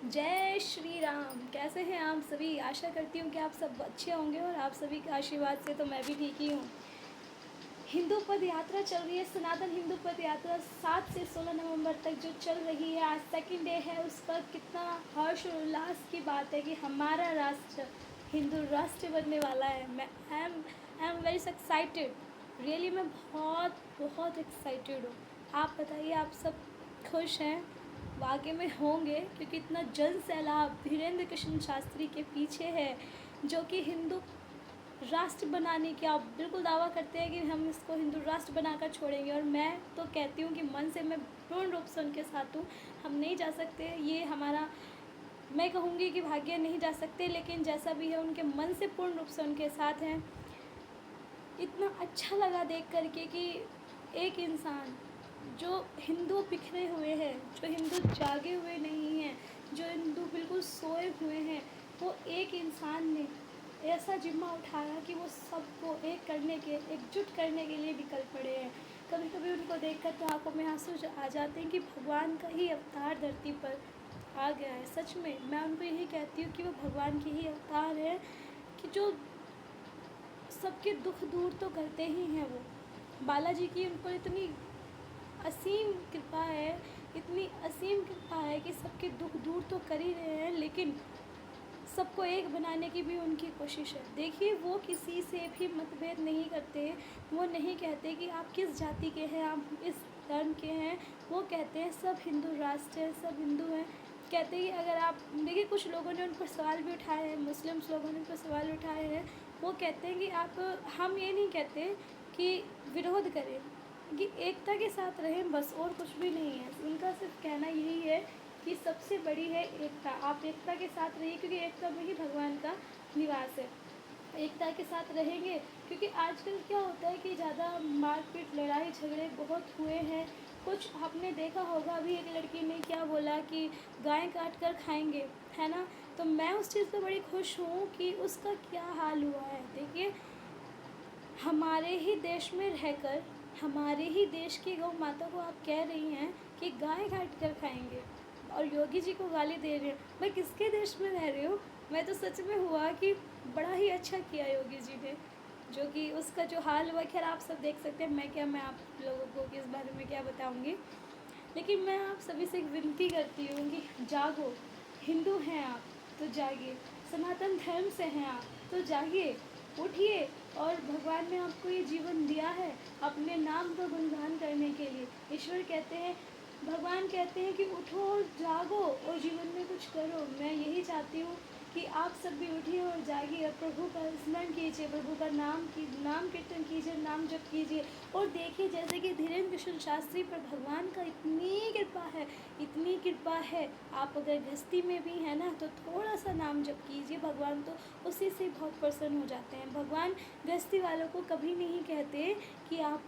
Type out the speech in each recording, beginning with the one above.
जय श्री राम। कैसे हैं आप सभी? आशा करती हूँ कि आप सब अच्छे होंगे और आप सभी के आशीर्वाद से तो मैं भी ठीक ही हूँ। हिंदू पद यात्रा चल रही है, सनातन हिंदू पद यात्रा 7 से 16 नवंबर तक जो चल रही है, आज सेकंड डे है उसका। कितना हर्ष और उल्लास की बात है कि हमारा राष्ट्र हिंदू राष्ट्र बनने वाला है। मैं I am very excited, really मैं बहुत बहुत एक्साइटेड हूँ। आप बताइए, आप सब खुश हैं? वाकई में होंगे, क्योंकि इतना जन सैलाब धीरेन्द्र कृष्ण शास्त्री के पीछे है, जो कि हिंदू राष्ट्र बनाने की आप बिल्कुल दावा करते हैं कि हम इसको हिंदू राष्ट्र बनाकर छोड़ेंगे। और मैं तो कहती हूँ कि मन से मैं पूर्ण रूप से उनके साथ हूँ। हम नहीं जा सकते, ये हमारा, मैं कहूँगी कि भाग्य नहीं जा सकते, लेकिन जैसा भी है उनके मन से पूर्ण रूप से उनके साथ हैं। इतना अच्छा लगा देख करके कि एक इंसान जो हिंदू बिखरे हुए हैं, जो हिंदू जागे हुए नहीं हैं, जो हिंदू बिल्कुल सोए हुए हैं, वो एक इंसान ने ऐसा जिम्मा उठाया कि वो सबको एक करने के, एकजुट करने के लिए निकल पड़े हैं। कभी कभी उनको देखकर तो आंखों में आंसू आ जाते हैं कि भगवान का ही अवतार धरती पर आ गया है। सच में मैं उनको यही कहती हूँ कि वो भगवान की ही अवतार है, कि जो सबके दुख दूर तो करते ही हैं। वो बालाजी की उन पर इतनी असीम कृपा है, इतनी असीम कृपा है कि सबके दुख दूर तो कर ही रहे हैं, लेकिन सबको एक बनाने की भी उनकी कोशिश है। देखिए, वो किसी से भी मतभेद नहीं करते। वो नहीं कहते कि आप किस जाति के हैं, आप इस धर्म के हैं। वो कहते हैं सब हिंदू राष्ट्र है, सब हिंदू हैं। कहते हैं कि अगर आप देखिए, कुछ लोगों ने उन पर सवाल भी उठाए हैं, मुस्लिम्स लोगों ने उन पर सवाल उठाए हैं। वो कहते हैं कि आप, हम ये नहीं कहते कि विरोध करें, कि एकता के साथ रहें, बस और कुछ भी नहीं है। उनका सिर्फ कहना यही है कि सबसे बड़ी है एकता। आप एकता के साथ रहिए, क्योंकि एकता में ही भगवान का निवास है। एकता के साथ रहेंगे, क्योंकि आजकल क्या होता है कि ज़्यादा मारपीट, लड़ाई झगड़े बहुत हुए हैं। कुछ आपने देखा होगा, अभी एक लड़की ने क्या बोला कि गाय काट कर खाएंगे, है ना। तो मैं उस चीज़ पर बड़ी खुश हूँ कि उसका क्या हाल हुआ है। देखिए, हमारे ही देश में रहकर हमारे ही देश की गौ माता को आप कह रही हैं कि गाय काट कर खाएंगे, और योगी जी को गाली दे रहे हैं। मैं किसके देश में रह रही हूँ? मैं तो सच में हुआ कि बड़ा ही अच्छा किया योगी जी ने, जो कि उसका जो हाल हुआ। खैर, आप सब देख सकते हैं, मैं आप लोगों को इस बारे में क्या बताऊँगी। लेकिन मैं आप सभी से एक विनती करती हूँ कि जागो। हिंदू हैं आप तो जागिए, सनातन धर्म से हैं आप तो जागिए, उठिए। और भगवान ने आपको ये जीवन दिया है अपने नाम का गुणगान करने के लिए। ईश्वर कहते हैं, भगवान कहते हैं कि उठो और जागो और जीवन में कुछ करो। मैं यही चाहती हूँ कि आप सब भी उठिए और जागिए और प्रभु का स्मरण कीजिए, प्रभु का नाम कीर्तन कीजिए, नाम जप कीजिए। और देखिए, जैसे कि धीरेन्द्र कृष्ण शास्त्री पर भगवान का इतनी कृपा है, इतनी कृपा है। आप अगर गृहस्थी में भी हैं ना, तो थोड़ा सा नाम जप कीजिए, भगवान तो उसी से बहुत प्रसन्न हो जाते हैं। भगवान गृहस्थी वालों को कभी नहीं कहते कि आप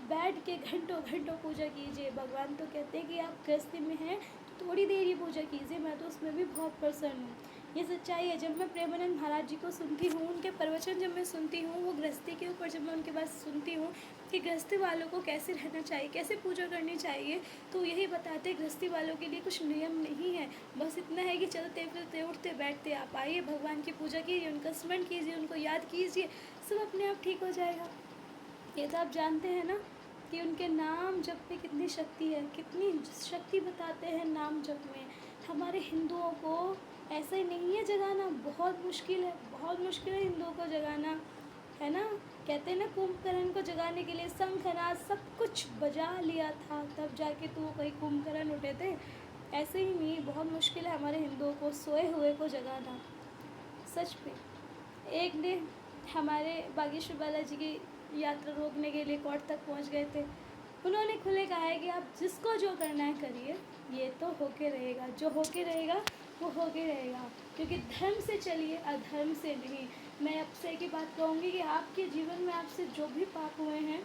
बैठ के घंटों घंटों पूजा कीजिए। भगवान तो कहते हैं कि आप गृहस्थी में हैं तो थोड़ी देर ही पूजा कीजिए, मैं तो उसमें भी बहुत प्रसन्न हूँ। ये सच्चाई है। जब मैं प्रेमानंद महाराज जी को सुनती हूँ, उनके प्रवचन जब मैं सुनती हूँ, वो गृहस्थी के ऊपर जब मैं उनके बात सुनती हूँ कि गृहस्थी वालों को कैसे रहना चाहिए, कैसे पूजा करनी चाहिए, तो यही बताते गृहस्थी वालों के लिए कुछ नियम नहीं है। बस इतना है कि चलते फिरते उठते बैठते आप आइए, भगवान की पूजा कीजिए, उनका स्मरण कीजिए, उनको याद कीजिए, सब अपने आप ठीक हो जाएगा। ये तो आप जानते हैं ना कि उनके नाम जप में कितनी शक्ति है, कितनी शक्ति बताते हैं नाम जप में। हमारे हिंदुओं को ऐसा ही नहीं है जगाना, बहुत मुश्किल है, बहुत मुश्किल है हिंदुओं को जगाना, है ना। कहते हैं ना, कुंभकर्ण को जगाने के लिए शंखनाद सब कुछ बजा लिया था, तब जाके तो वो कहीं कुंभकर्ण उठे थे। ऐसे ही नहीं, बहुत मुश्किल है हमारे हिंदुओं को सोए हुए को जगाना, सच में। एक ने हमारे बागेश्वर बालाजी की यात्रा रोकने के लिए कोर्ट तक पहुंच गए थे। उन्होंने खुले कहा है कि आप जिसको जो करना है करिए, ये तो होके रहेगा, जो होके रहेगा वो होके रहेगा, क्योंकि धर्म से चलिए, अधर्म से नहीं। मैं आपसे एक ही बात कहूँगी कि आपके जीवन में आपसे जो भी पाप हुए हैं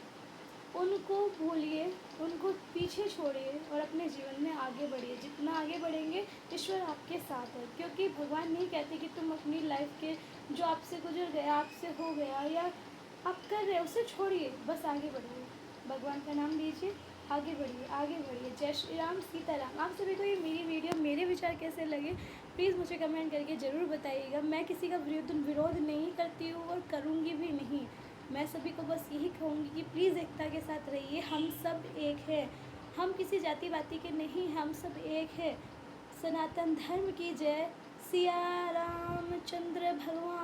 उनको भूलिए, उनको पीछे छोड़िए और अपने जीवन में आगे बढ़िए। जितना आगे बढ़ेंगे, ईश्वर आपके साथ है, क्योंकि भगवान नहीं कहते कि तुम अपनी लाइफ के जो आपसे गुजर गया, आपसे हो गया या आप कर रहे हो उसे छोड़िए, बस आगे बढ़िए, भगवान का नाम लीजिए, आगे बढ़िए, आगे बढ़िए। जय श्री राम, सीताराम। आप सभी को ये मेरी वीडियो, मेरे विचार कैसे लगे, प्लीज़ मुझे कमेंट करके ज़रूर बताइएगा। मैं किसी का विरोध नहीं करती हूँ और करूँगी भी नहीं। मैं सभी को बस यही कहूँगी कि प्लीज़ एकता के साथ रहिए। हम सब एक हैं, हम किसी जाति वाति के नहीं, हम सब एक हैं। सनातन धर्म की जय। सिया रामचंद्र भगवान